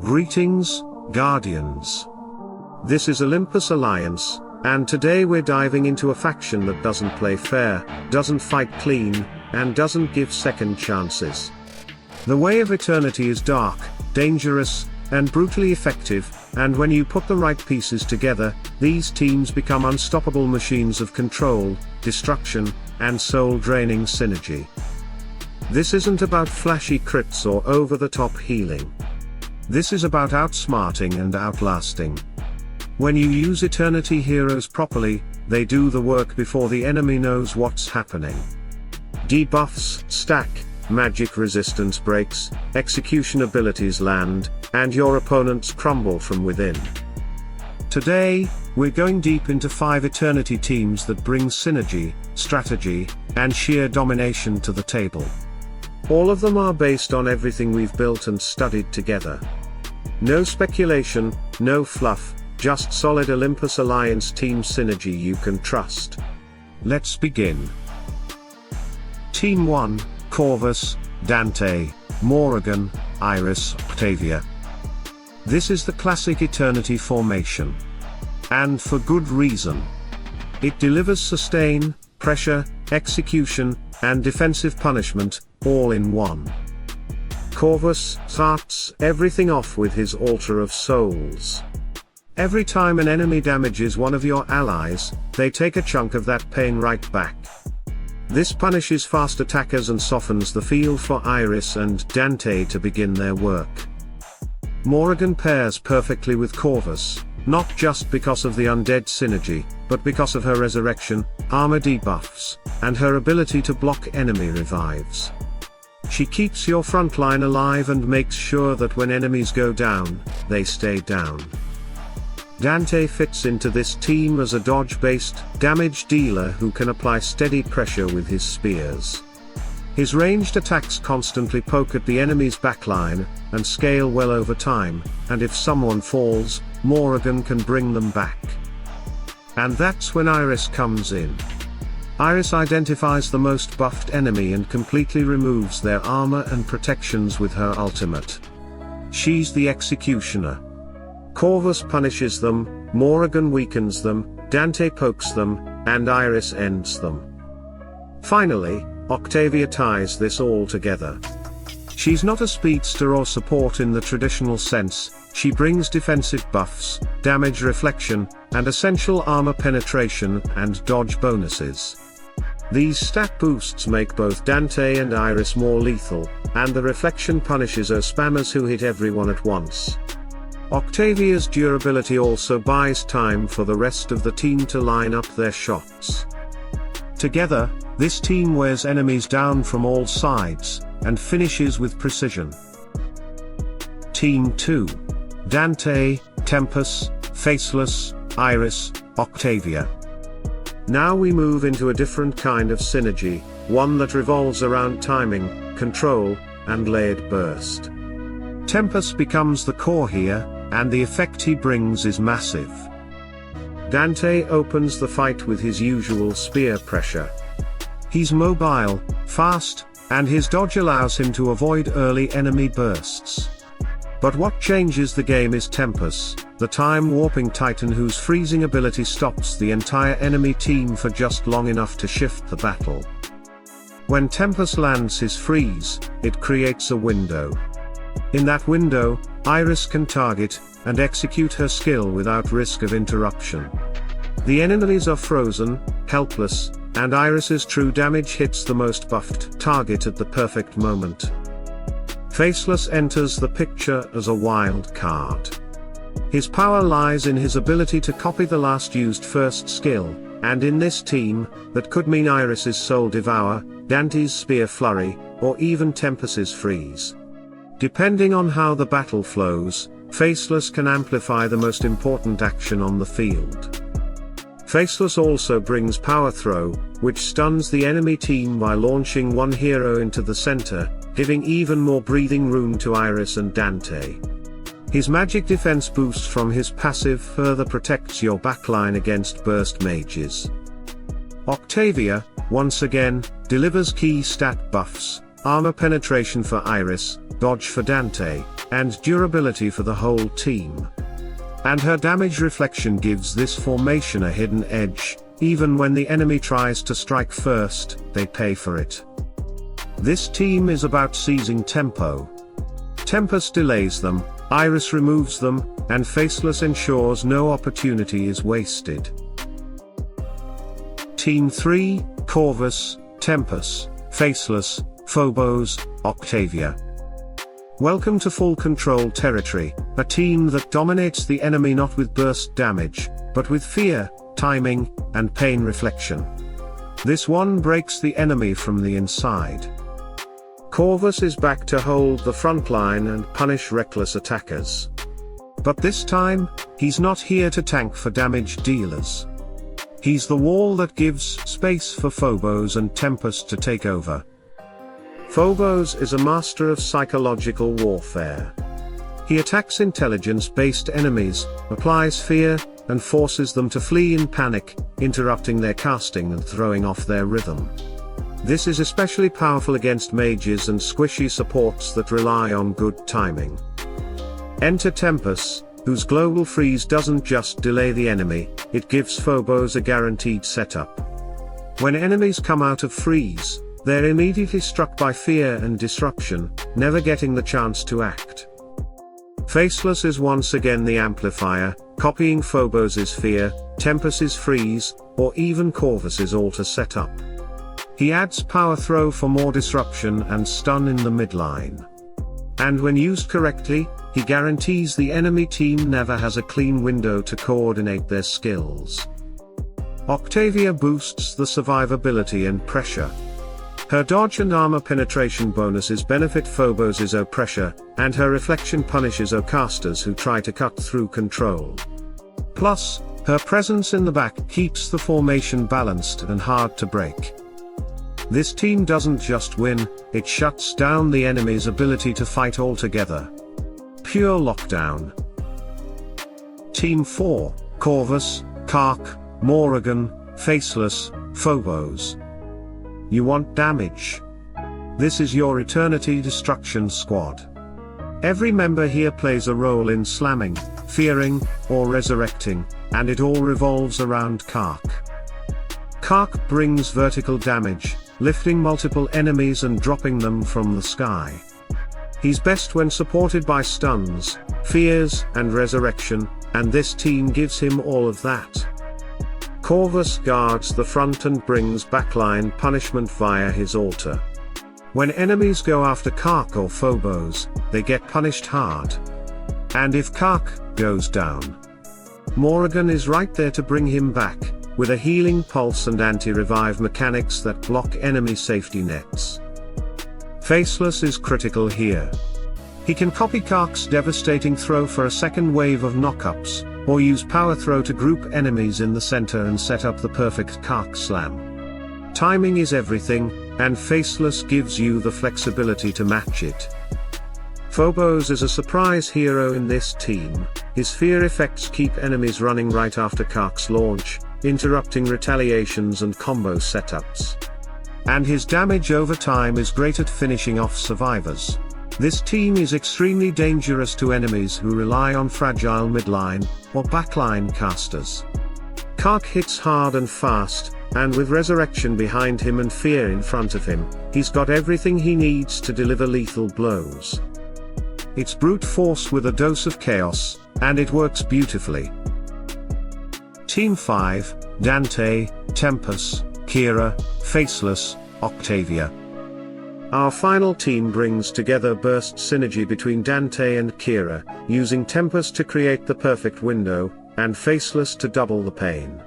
Greetings, Guardians. This is Olympus Alliance, and today we're diving into a faction that doesn't play fair, doesn't fight clean, and doesn't give second chances. The way of eternity is dark, dangerous, and brutally effective, and when you put the right pieces together, these teams become unstoppable machines of control, destruction, and soul-draining synergy. This isn't about flashy crits or over-the-top healing. This is about outsmarting and outlasting. When you use Eternity heroes properly, they do the work before the enemy knows what's happening. Debuffs stack, magic resistance breaks, execution abilities land, and your opponents crumble from within. Today, we're going deep into 5 Eternity teams that bring synergy, strategy, and sheer domination to the table. All of them are based on everything we've built and studied together. No speculation, no fluff, just solid Olympus Alliance team synergy you can trust. Let's begin. Team 1, Corvus, Dante, Morrigan, Iris, Octavia. This is the classic Eternity formation. And for good reason. It delivers sustain, pressure, execution, and defensive punishment, all in one. Corvus starts everything off with his Altar of Souls. Every time an enemy damages one of your allies, they take a chunk of that pain right back. This punishes fast attackers and softens the field for Iris and Dante to begin their work. Morrigan pairs perfectly with Corvus, not just because of the undead synergy, but because of her resurrection, armor debuffs, and her ability to block enemy revives. She keeps your frontline alive and makes sure that when enemies go down, they stay down. Dante fits into this team as a dodge-based damage dealer who can apply steady pressure with his spears. His ranged attacks constantly poke at the enemy's backline, and scale well over time, and if someone falls, Morrigan can bring them back. And that's when Iris comes in. Iris identifies the most buffed enemy and completely removes their armor and protections with her ultimate. She's the executioner. Corvus punishes them, Morrigan weakens them, Dante pokes them, and Iris ends them. Finally, Octavia ties this all together. She's not a speedster or support in the traditional sense, she brings defensive buffs, damage reflection, and essential armor penetration and dodge bonuses. These stat boosts make both Dante and Iris more lethal, and the reflection punishes spammers who hit everyone at once. Octavia's durability also buys time for the rest of the team to line up their shots. Together, this team wears enemies down from all sides, and finishes with precision. Team 2. Dante, Tempus, Faceless, Iris, Octavia. Now we move into a different kind of synergy, one that revolves around timing, control, and layered burst. Tempus becomes the core here, and the effect he brings is massive. Dante opens the fight with his usual spear pressure. He's mobile, fast, and his dodge allows him to avoid early enemy bursts. But what changes the game is Tempus, the time-warping titan whose freezing ability stops the entire enemy team for just long enough to shift the battle. When Tempus lands his freeze, it creates a window. In that window, Iris can target and execute her skill without risk of interruption. The enemies are frozen, helpless, and Iris's true damage hits the most buffed target at the perfect moment. Faceless enters the picture as a wild card. His power lies in his ability to copy the last used first skill, and in this team, that could mean Iris's Soul Devour, Dante's Spear Flurry, or even Tempus's Freeze. Depending on how the battle flows, Faceless can amplify the most important action on the field. Faceless also brings Power Throw, which stuns the enemy team by launching one hero into the center, giving even more breathing room to Iris and Dante. His magic defense boost from his passive further protects your backline against burst mages. Octavia, once again, delivers key stat buffs, armor penetration for Iris, dodge for Dante, and durability for the whole team. And her damage reflection gives this formation a hidden edge. Even when the enemy tries to strike first, they pay for it. This team is about seizing tempo. Tempus delays them, Iris removes them, and Faceless ensures no opportunity is wasted. Team 3, Corvus, Tempus, Faceless, Phobos, Octavia. Welcome to full control territory, a team that dominates the enemy not with burst damage, but with fear, timing, and pain reflection. This one breaks the enemy from the inside. Corvus is back to hold the front line and punish reckless attackers. But this time, he's not here to tank for damage dealers. He's the wall that gives space for Phobos and Tempus to take over. Phobos is a master of psychological warfare. He attacks intelligence-based enemies, applies fear, and forces them to flee in panic, interrupting their casting and throwing off their rhythm. This is especially powerful against mages and squishy supports that rely on good timing. Enter Tempus, whose global freeze doesn't just delay the enemy, it gives Phobos a guaranteed setup. When enemies come out of freeze, they're immediately struck by fear and disruption, never getting the chance to act. Faceless is once again the amplifier, copying Phobos' fear, Tempus' freeze, or even Corvus' altar setup. He adds power throw for more disruption and stun in the midline. And when used correctly, he guarantees the enemy team never has a clean window to coordinate their skills. Octavia boosts the survivability and pressure. Her dodge and armor penetration bonuses benefit Phobos' pressure, and her reflection punishes casters who try to cut through control. Plus, her presence in the back keeps the formation balanced and hard to break. This team doesn't just win, it shuts down the enemy's ability to fight altogether. Pure lockdown. Team 4, Corvus, Kark, Morrigan, Faceless, Phobos. You want damage? This is your Eternity Destruction squad. Every member here plays a role in slamming, fearing, or resurrecting, and it all revolves around Kark. Kark brings vertical damage, lifting multiple enemies and dropping them from the sky. He's best when supported by stuns, fears, and resurrection, and this team gives him all of that. Corvus guards the front and brings backline punishment via his altar. When enemies go after Kark or Phobos, they get punished hard. And if Kark goes down, Morrigan is right there to bring him back, with a healing pulse and anti-revive mechanics that block enemy safety nets. Faceless is critical here. He can copy Kark's devastating throw for a second wave of knockups, or use power throw to group enemies in the center and set up the perfect Kark slam. Timing is everything, and Faceless gives you the flexibility to match it. Phobos is a surprise hero in this team. His fear effects keep enemies running right after Kark's launch, interrupting retaliations and combo setups. And his damage over time is great at finishing off survivors. This team is extremely dangerous to enemies who rely on fragile midline, or backline casters. Kark hits hard and fast, and with resurrection behind him and fear in front of him, he's got everything he needs to deliver lethal blows. It's brute force with a dose of chaos, and it works beautifully. Team 5, Dante, Tempus, Keira, Faceless, Octavia. Our final team brings together burst synergy between Dante and Keira, using Tempus to create the perfect window, and Faceless to double the pain.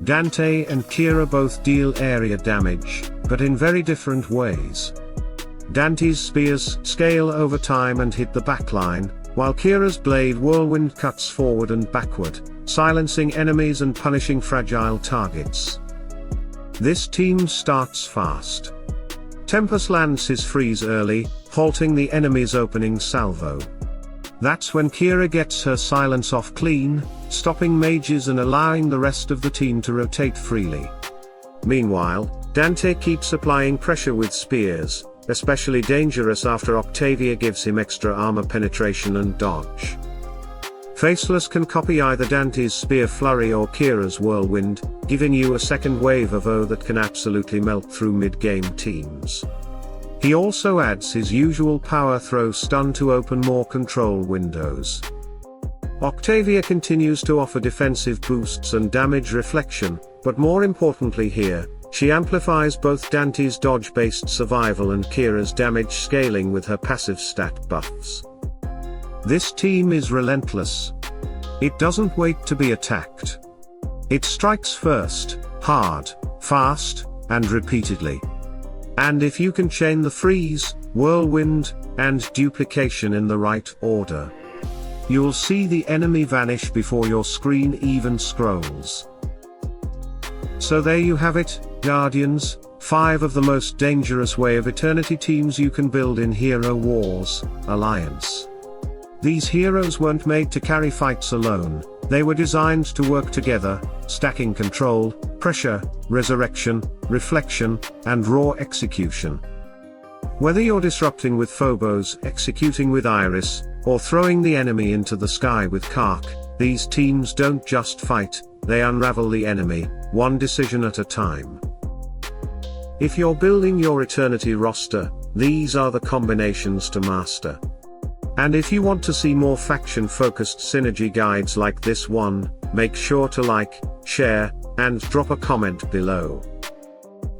Dante and Keira both deal area damage, but in very different ways. Dante's spears scale over time and hit the backline, while Keira's blade whirlwind cuts forward and backward, silencing enemies and punishing fragile targets. This team starts fast. Tempus lands his freeze early, halting the enemy's opening salvo. That's when Keira gets her silence off clean, stopping mages and allowing the rest of the team to rotate freely. Meanwhile, Dante keeps applying pressure with spears, especially dangerous after Octavia gives him extra armor penetration and dodge. Faceless can copy either Dante's Spear Flurry or Keira's Whirlwind, giving you a second wave of O that can absolutely melt through mid-game teams. He also adds his usual power throw stun to open more control windows. Octavia continues to offer defensive boosts and damage reflection, but more importantly here, she amplifies both Dante's dodge-based survival and Keira's damage scaling with her passive stat buffs. This team is relentless. It doesn't wait to be attacked. It strikes first, hard, fast, and repeatedly. And if you can chain the freeze, whirlwind, and duplication in the right order, you'll see the enemy vanish before your screen even scrolls. So there you have it, Guardians, 5 of the most dangerous Way of Eternity teams you can build in Hero Wars Alliance. These heroes weren't made to carry fights alone, they were designed to work together, stacking control, pressure, resurrection, reflection, and raw execution. Whether you're disrupting with Phobos, executing with Iris, or throwing the enemy into the sky with Kark, these teams don't just fight, they unravel the enemy, one decision at a time. If you're building your Eternity roster, these are the combinations to master. And if you want to see more faction-focused synergy guides like this one, make sure to like, share, and drop a comment below.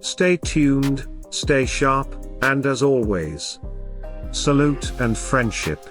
Stay tuned, stay sharp, and as always, salute and friendship.